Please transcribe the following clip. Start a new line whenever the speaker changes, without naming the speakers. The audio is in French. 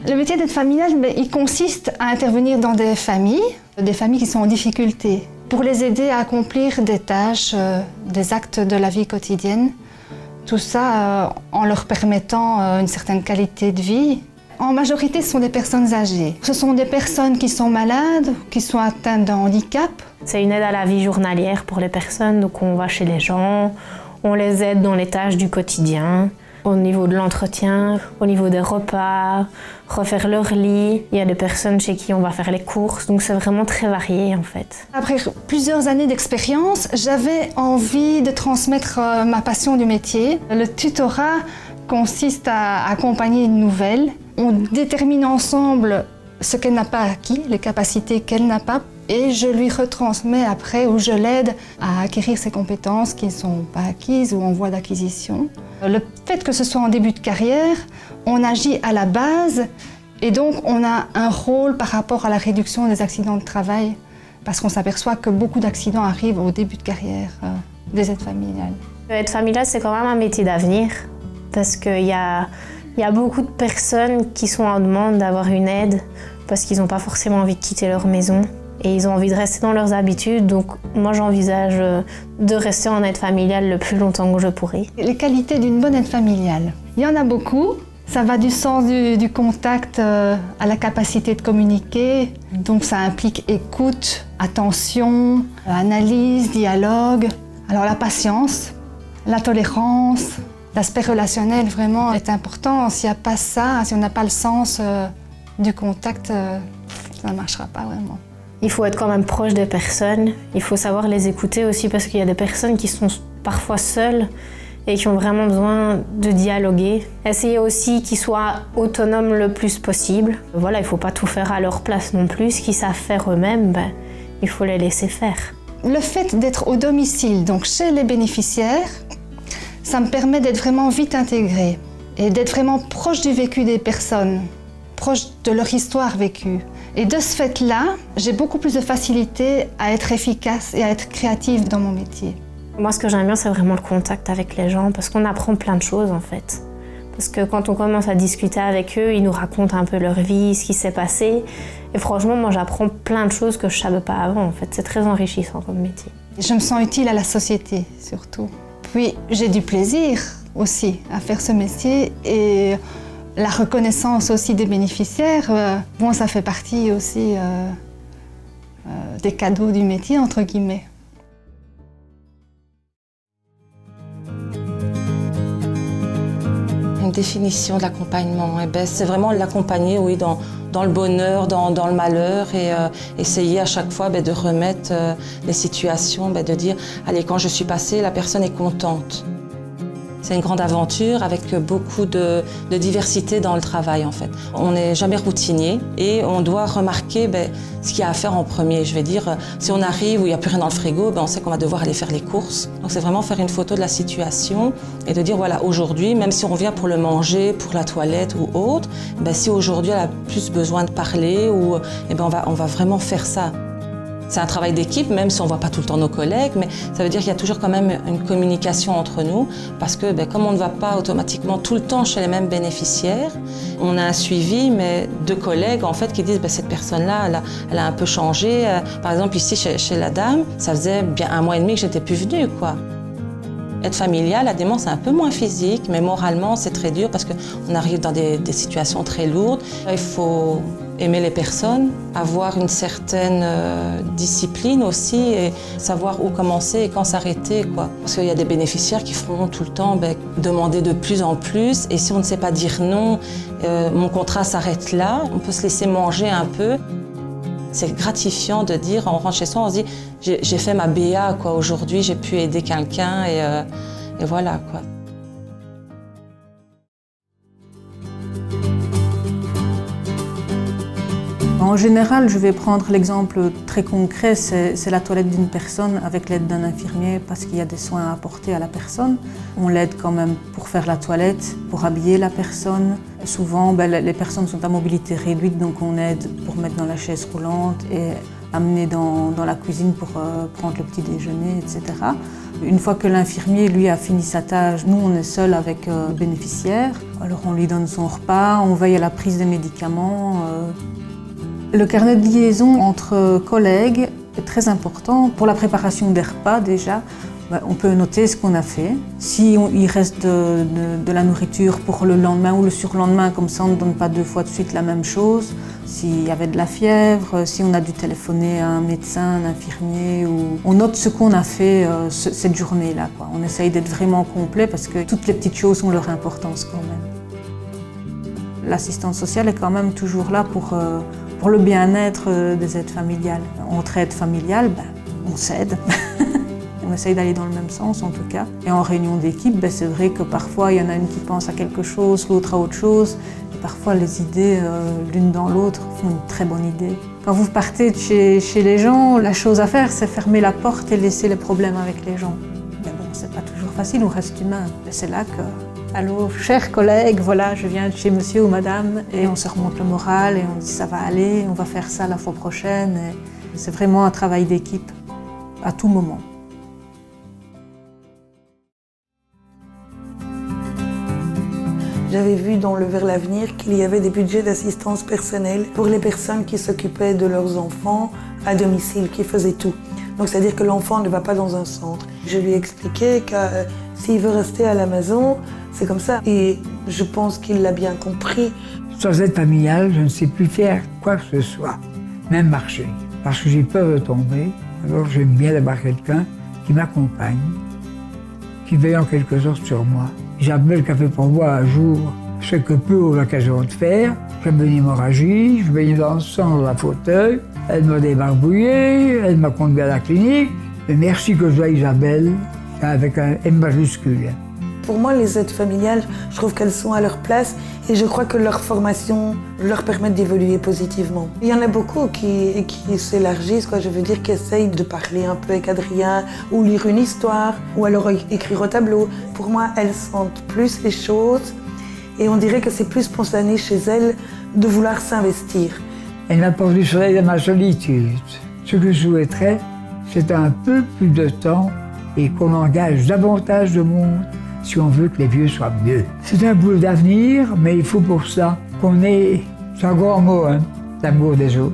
Le métier d'aide familiale, il consiste à intervenir dans des familles qui sont en difficulté, pour les aider à accomplir des tâches, des actes de la vie quotidienne. Tout ça en leur permettant une certaine qualité de vie. En majorité, ce sont des personnes âgées. Ce sont des personnes qui sont malades, qui sont atteintes d'un handicap.
C'est une aide à la vie journalière pour les personnes, donc on va chez les gens, on les aide dans les tâches du quotidien. Au niveau de l'entretien, au niveau des repas, refaire leur lit. Il y a des personnes chez qui on va faire les courses, donc c'est vraiment très varié en fait.
Après plusieurs années d'expérience, j'avais envie de transmettre ma passion du métier. Le tutorat consiste à accompagner une nouvelle. On détermine ensemble ce qu'elle n'a pas acquis, les capacités qu'elle n'a pas, et je lui retransmets après ou je l'aide à acquérir ses compétences qui ne sont pas acquises ou en voie d'acquisition. Le fait que ce soit en début de carrière, on agit à la base et donc on a un rôle par rapport à la réduction des accidents de travail parce qu'on s'aperçoit que beaucoup d'accidents arrivent au début de carrière des aides familiales.
L'aide familiale, c'est quand même un métier d'avenir parce qu'il y a beaucoup de personnes qui sont en demande d'avoir une aide parce qu'ils n'ont pas forcément envie de quitter leur maison. Et ils ont envie de rester dans leurs habitudes, donc moi j'envisage de rester en aide familiale le plus longtemps que je pourrai.
Les qualités d'une bonne aide familiale, il y en a beaucoup. Ça va du sens du contact à la capacité de communiquer, donc ça implique écoute, attention, analyse, dialogue. Alors la patience, la tolérance, l'aspect relationnel vraiment est important. S'il n'y a pas ça, si on n'a pas le sens du contact, ça ne marchera pas vraiment.
Il faut être quand même proche des personnes, il faut savoir les écouter aussi parce qu'il y a des personnes qui sont parfois seules et qui ont vraiment besoin de dialoguer. Essayer aussi qu'ils soient autonomes le plus possible. Voilà, il ne faut pas tout faire à leur place non plus. Ce qu'ils savent faire eux-mêmes, il faut les laisser faire.
Le fait d'être au domicile, donc chez les bénéficiaires, ça me permet d'être vraiment vite intégrée et d'être vraiment proche du vécu des personnes, proche de leur histoire vécue. Et de ce fait-là, j'ai beaucoup plus de facilité à être efficace et à être créative dans mon métier.
Moi, ce que j'aime bien, c'est vraiment le contact avec les gens parce qu'on apprend plein de choses en fait. Parce que quand on commence à discuter avec eux, ils nous racontent un peu leur vie, ce qui s'est passé. Et franchement, moi, j'apprends plein de choses que je ne savais pas avant en fait. C'est très enrichissant comme métier.
Je me sens utile à la société surtout. Puis j'ai du plaisir aussi à faire ce métier et la reconnaissance aussi des bénéficiaires, bon, ça fait partie aussi des cadeaux du métier, entre guillemets.
Une définition de l'accompagnement, c'est vraiment l'accompagner, oui, dans le bonheur, dans le malheur et essayer à chaque fois de remettre les situations, de dire « allez, quand je suis passée, la personne est contente ». C'est une grande aventure avec beaucoup de diversité dans le travail en fait. On n'est jamais routinier et on doit remarquer ce qu'il y a à faire en premier. Je vais dire, si on arrive où il n'y a plus rien dans le frigo, on sait qu'on va devoir aller faire les courses. Donc c'est vraiment faire une photo de la situation et de dire voilà, aujourd'hui, même si on vient pour le manger, pour la toilette ou autre, si aujourd'hui elle a plus besoin de parler, on va vraiment faire ça. C'est un travail d'équipe, même si on ne voit pas tout le temps nos collègues, mais ça veut dire qu'il y a toujours quand même une communication entre nous, parce que comme on ne va pas automatiquement tout le temps chez les mêmes bénéficiaires, on a un suivi, mais de collègues en fait qui disent cette personne-là, elle a un peu changé. Par exemple ici chez la dame, ça faisait bien 1 mois et demi que j'étais plus venue, quoi. Être familiale, la démence, c'est un peu moins physique, mais moralement, c'est très dur parce qu'on arrive dans des situations très lourdes. Il faut aimer les personnes, avoir une certaine discipline aussi et savoir où commencer et quand s'arrêter, quoi. Parce qu'il y a des bénéficiaires qui feront tout le temps demander de plus en plus et si on ne sait pas dire non, mon contrat s'arrête là, on peut se laisser manger un peu. C'est gratifiant de dire, on rentre chez soi, on se dit j'ai fait ma BA, quoi. Aujourd'hui, j'ai pu aider quelqu'un et voilà, quoi.
En général, je vais prendre l'exemple très concret, c'est la toilette d'une personne avec l'aide d'un infirmier parce qu'il y a des soins à apporter à la personne. On l'aide quand même pour faire la toilette, pour habiller la personne. Souvent, les personnes sont à mobilité réduite, donc on aide pour mettre dans la chaise roulante et amener dans la cuisine pour prendre le petit déjeuner, etc. Une fois que l'infirmier, lui, a fini sa tâche, nous, on est seuls avec le bénéficiaire. Alors on lui donne son repas, on veille à la prise des médicaments. Le carnet de liaison entre collègues est très important. Pour la préparation des repas déjà, on peut noter ce qu'on a fait. Si il reste de la nourriture pour le lendemain ou le surlendemain, comme ça on ne donne pas 2 fois de suite la même chose. S'il y avait de la fièvre, si on a dû téléphoner à un médecin, un infirmier, on note ce qu'on a fait cette journée-là. On essaye d'être vraiment complet parce que toutes les petites choses ont leur importance quand même. L'assistante sociale est quand même toujours là pour le bien-être des aides familiales. Entre aides familiales, on s'aide. On essaye d'aller dans le même sens en tout cas. Et en réunion d'équipe, c'est vrai que parfois il y en a une qui pense à quelque chose, l'autre à autre chose. Et parfois les idées l'une dans l'autre font une très bonne idée. Quand vous partez de chez les gens, la chose à faire c'est fermer la porte et laisser les problèmes avec les gens. Mais bon, c'est pas toujours facile, on reste humain. C'est là que, allô, chers collègues, voilà, je viens de chez monsieur ou madame, et on se remonte le moral et on dit ça va aller, on va faire ça la fois prochaine. C'est vraiment un travail d'équipe à tout moment.
J'avais vu dans le Vers l'avenir qu'il y avait des budgets d'assistance personnelle pour les personnes qui s'occupaient de leurs enfants à domicile, qui faisaient tout. Donc c'est-à-dire que l'enfant ne va pas dans un centre. Je lui ai expliqué que s'il veut rester à la maison, c'est comme ça. Et je pense qu'il l'a bien compris.
Sans aide familiale, je ne sais plus faire quoi que ce soit, même marcher, parce que j'ai peur de tomber. Alors j'aime bien d'avoir quelqu'un qui m'accompagne, qui veille en quelque sorte sur moi. J'appelle qu'elle fait pour moi un jour ce que peu ont l'occasion de faire. J'avais une hémorragie, je baignais dans le sang dans un fauteuil. Elle m'a débarbouillé, elle m'a conduit à la clinique. Et merci que je vois Isabelle, avec un M majuscule.
Pour moi, les aides familiales, je trouve qu'elles sont à leur place et je crois que leur formation leur permet d'évoluer positivement. Il y en a beaucoup qui s'élargissent, je veux dire, qui essayent de parler un peu avec Adrien ou lire une histoire ou alors écrire au tableau. Pour moi, elles sentent plus les choses et on dirait que c'est plus spontané chez elles de vouloir s'investir.
Elle m'apporte du soleil dans ma solitude. Ce que je souhaiterais, c'est un peu plus de temps et qu'on engage davantage de monde si on veut que les vieux soient mieux. C'est un boulot d'avenir, mais il faut pour ça qu'on ait, c'est un grand mot, l'amour des autres.